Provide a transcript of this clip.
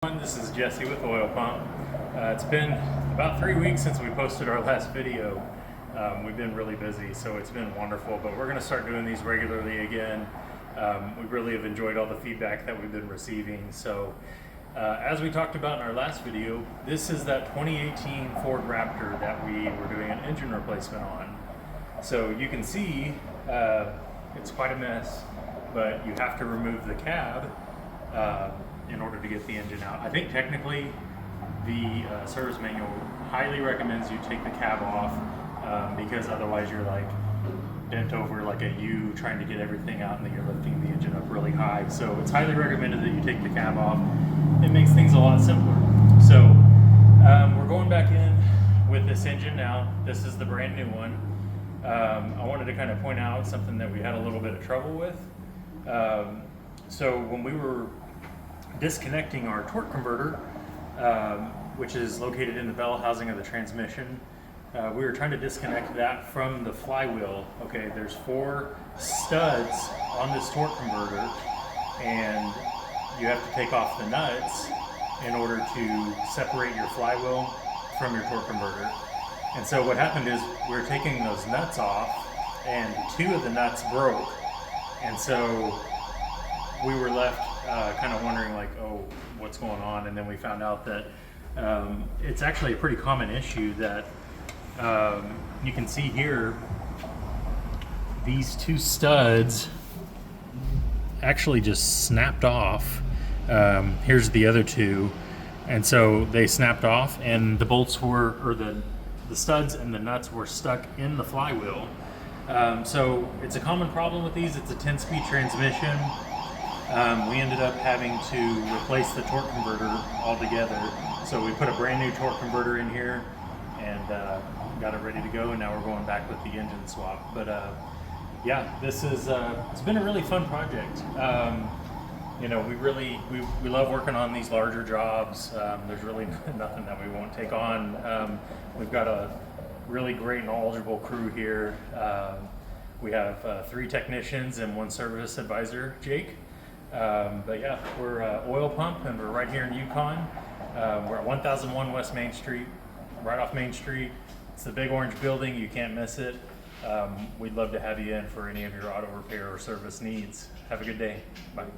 This is Jesse with Oil Pump. It's been about 3 weeks since we posted our last video. We've been really busy, so it's been wonderful, but we're going to start doing these regularly again. We really have enjoyed all the feedback that we've been receiving. So as we talked about in our last video, this is that 2018 Ford Raptor that we were doing an engine replacement on. So you can see it's quite a mess, but you have to remove the cab in order to get the engine out. I think technically the service manual highly recommends you take the cab off because otherwise you're like bent over like a U trying to get everything out and then you're lifting the engine up really high. So it's highly recommended that you take the cab off. It makes things a lot simpler. So we're going back in with this engine now. This is the brand new one. I wanted to kind of point out something that we had a little bit of trouble with. So when we were disconnecting our torque converter, which is located in the bell housing of the transmission, we were trying to disconnect that from the flywheel. Okay, there's 4 studs on this torque converter, and you have to take off the nuts in order to separate your flywheel from your torque converter. And so what happened is we were taking those nuts off, and 2 of the nuts broke, and so we were left kind of wondering like, oh, what's going on? And then we found out that it's actually a pretty common issue that you can see here. These 2 studs actually just snapped off. Here's the other 2. And so they snapped off, and the bolts were, or the studs and the nuts were stuck in the flywheel. So it's a common problem with these. It's a 10-speed transmission. We ended up having to replace the torque converter altogether. So we put a brand new torque converter in here and got it ready to go, and now we're going back with the engine swap. But yeah, this is it's been a really fun project. You know, we love working on these larger jobs. There's really nothing that we won't take on. We've got a really great and knowledgeable crew here. We have 3 technicians and 1 service advisor, Jake. But yeah, we're Oil Pump, and we're right here in Yukon. We're at 1001 West Main Street, right off Main Street. It's the big orange building. You can't miss it. We'd love to have you in for any of your auto repair or service needs. Have a good day. Bye.